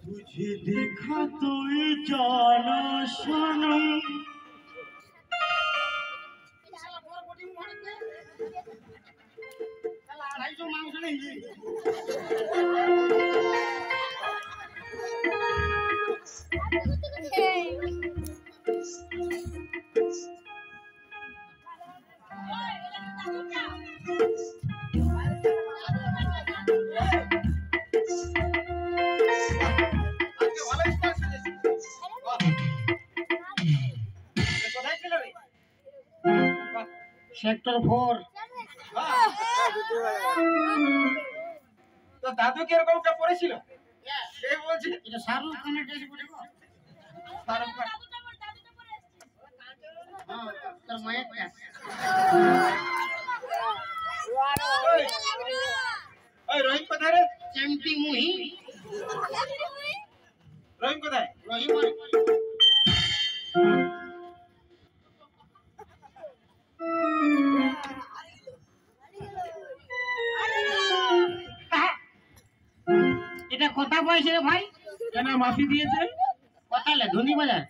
तुझे देखा तो ये जाना सनम सेक्टर 4 তো দাদু কি এরকম একটা পড়েছিল এই বলছি এটা শাহরুখ খানের ড্রেস পরে গো শাহরুখ খান হ্যাঁ তার মায়ের ক্যাপ ওই রহিম কোথায় রে চেমটি মুহি রহিম কোথায় রহিম এটা কথা বলছে রে ভাই কেন মাফি দিয়েছে কথা লে ধনী বাজার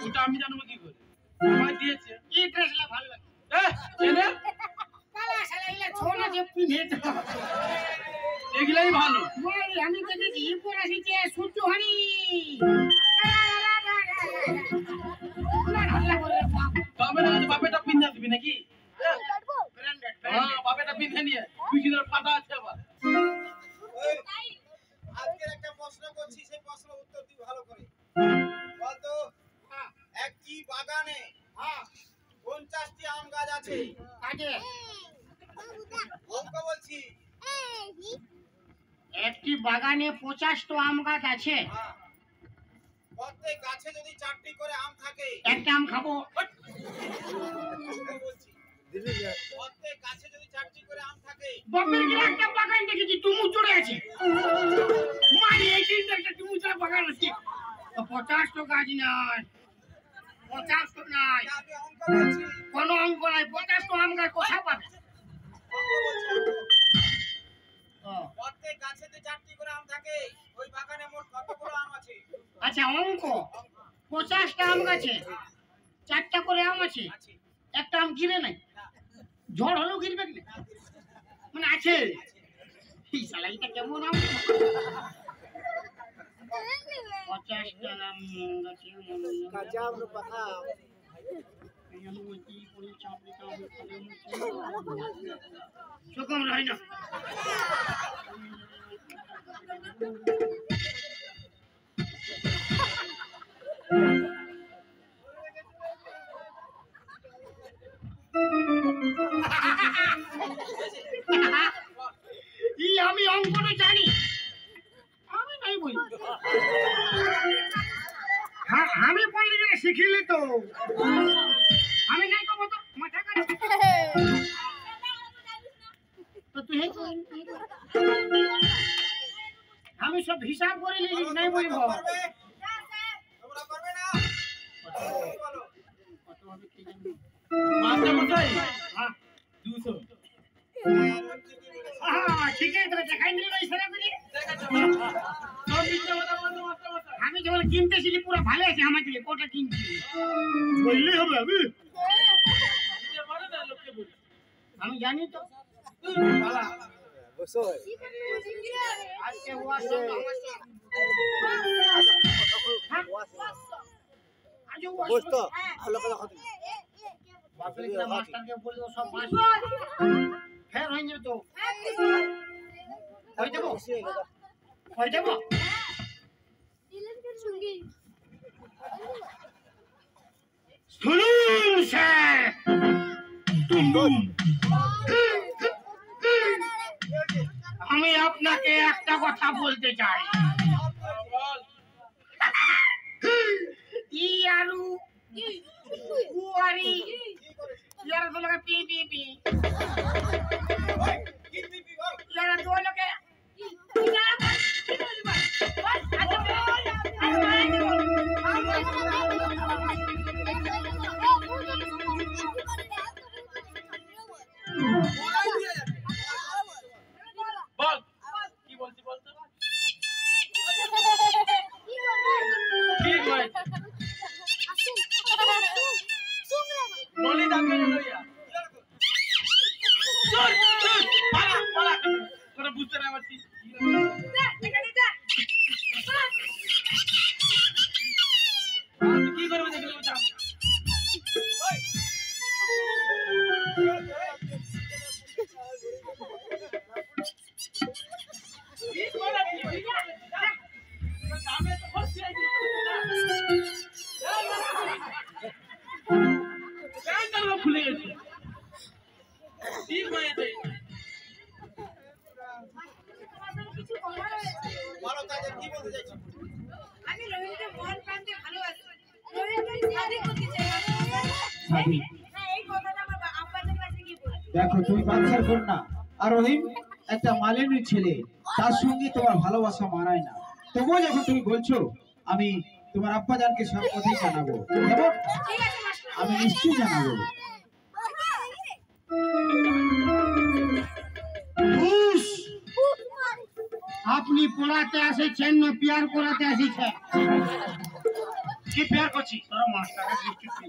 ওটা আমি জানবো কি করে আমায় দিয়েছে কি ড্রেসলা ভালো লাগে এনে কালা শালা ইলা ছোনা যে পিনে তো এগুলাই ভালো মই আমি দেখেছি পরে আসিছে সূর্যহানি তবে না বাপেটা পিন্না দিবি নাকি হ্যাঁ বাপেটা পিন্নে নিয়ে পিছনের ফাটা আছে আবার আজকের একটা প্রশ্ন করছি সেই প্রশ্নের উত্তর দিই ভালো করে বলতো একটি বাগানে 50টি আম গাছ আছে কাজে অঙ্ক বলছি একটি বাগানে 50টা আম গাছ আছে প্রত্যেক গাছে যদি 4টি করে আম থাকে একটা আম খাবো অঙ্ক বলছি প্রত্যেক গাছে যদি 4টি করে আম থাকে বাপের কি একটা বাগান দেখেছি টুমু চড়ে আছে মানে এই যে একটা টুমু চড়ে বাগান আছে তো 50টা গাছ নাই 50টা নাই আমি অঙ্ক বলছি কোন অঙ্ক নাই 50টা আম গাছ কোথা পাবে অঙ্ক বলছি ও, প্রত্যেক গাছেতে 4টি করে আম থাকে ওই বাগানে মোট কতগুলো আম আছে আচ্ছা অঙ্ক 50টা আম গাছে 4টা করে আম আছে আছে একটা আম গিরে নাই ঝড় হলেও গিরবে না মানে আছে এই শালা এটা কেমন আম 50টা আম গাছে কাঁচা আম পাকা সুকম হয় না আমি অঙ্কটা জানি আমি নাই বলি হ্যাঁ আমি বললি যে শিখিলি তো আমি নাই কব তো মাথা খারাপ তো তুই আমি সব হিসাব করে নিলি নাই বলবো পারবে তোমরা পারবে না বলো কত হবে কি জানি মাস্টার মশাই হ্যাঁ 200 ঠিক আছে তোকে দেখাই নিল না ইশারা করে সব মিথ্যা কথা বলতো মাস্টার মশাই আমি যখন কিনতেছিলি পুরো ভালো আছে আমার থেকে কোটা কিনছি বললেই হবে আমি দিতে পারে না লোককে বলি আমি জানি তো বালা বসো আজকে ওয়া সব আমার সব আজ ওয়া বস তো ভালো কথা কথা বাপরে কি মাস্টারকে বললো সব পাস ফের হয়ে যেত হয়ে যাবো হয়ে যাবো শুনুন স্যার আমি আপনাকে একটা কথা বলতে চাই বল ইয়ারু কুয়ারি ইয়ারা তো লগে পি পি পি ইয়ারা তো লগে বল কি বলছি বলতো তোরা বুঝতে না পারছি কি করবে দেখলে ওটা খুলে গেছে ঠিক হয়েছে বলো তাদের কি বলতে চাইছো? আমি রোহিণীকে মন প্রান্তে ভালোবাসি। রোহিণীকে শাদি করতে চাই। শাদি? হ্যাঁ, এই কথাটা আমার আব্বাদের কাছে গিয়ে বলবো। দেখো তুমি বাদশার কন্যা আর রহিম একটা মালিনীর ছেলে, তার সঙ্গে তোমার ভালোবাসা মানায় না। তবুও যখন তুমি বলছো, আমি তোমার আব্বাজানকে সব কথাই জানাবো। কেমন? ঠিক আছে মাস্টার। আমি নিশ্চয়ই জানাবো। ঘুষ আপনি পড়াতে আসেছেন না পিয়ার করাতে আসেছেন? কি পিয়ার করছি তোরা মাস্টারের দৃষ্টি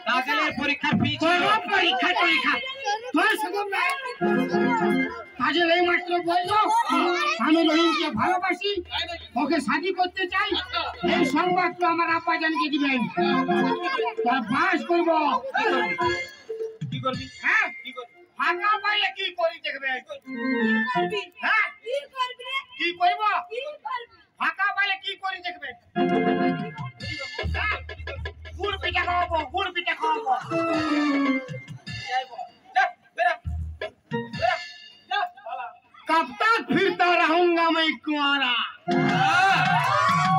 কাজলের পরীক্ষার ফি পরীক্ষা তোর শুধু কাজে এই মাত্র বললো আমি রহিমকে ভালোবাসি, ওকে শাদি করতে চাই, এই সংবাদ তো আমার আব্বা জানকে দিবেন। তার বাস করবো কি করবি হ্যাঁ কি করবি ফাঁকা পাইলে কি করি দেখবে হ্যাঁ কি করবি রে? কি করব কি করবি? ফাঁকা পাইলে কি করি দেখবে গুড় পিঠা খাওয়াবো कब तक फिरता रहूंगा मैं कुंवारा,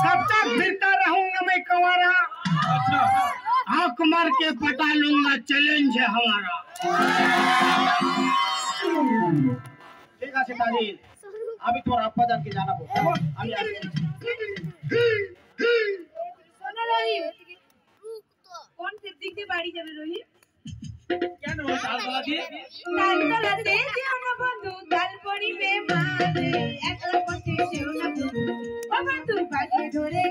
कब तक फिरता रहूंगा मैं कुंवारा, आंख मार के पटा लूंगा, चैलेंज है हमारा। ঠিক আছে তাজিল, আমি তোমার আব্বাজানকে জানাবো। কেমন? আমি আসছি। শোনো রহিম, কোন দিক দিয়ে বাড়ি যাবে রহিম? কেন ডালতলা দিয়ে ডালতলাতে যেও না বন্ধু, ডাল পড়িবে মাঝে, একলা পথে যেও না বন্ধু, ও বন্ধু পাশে ধরে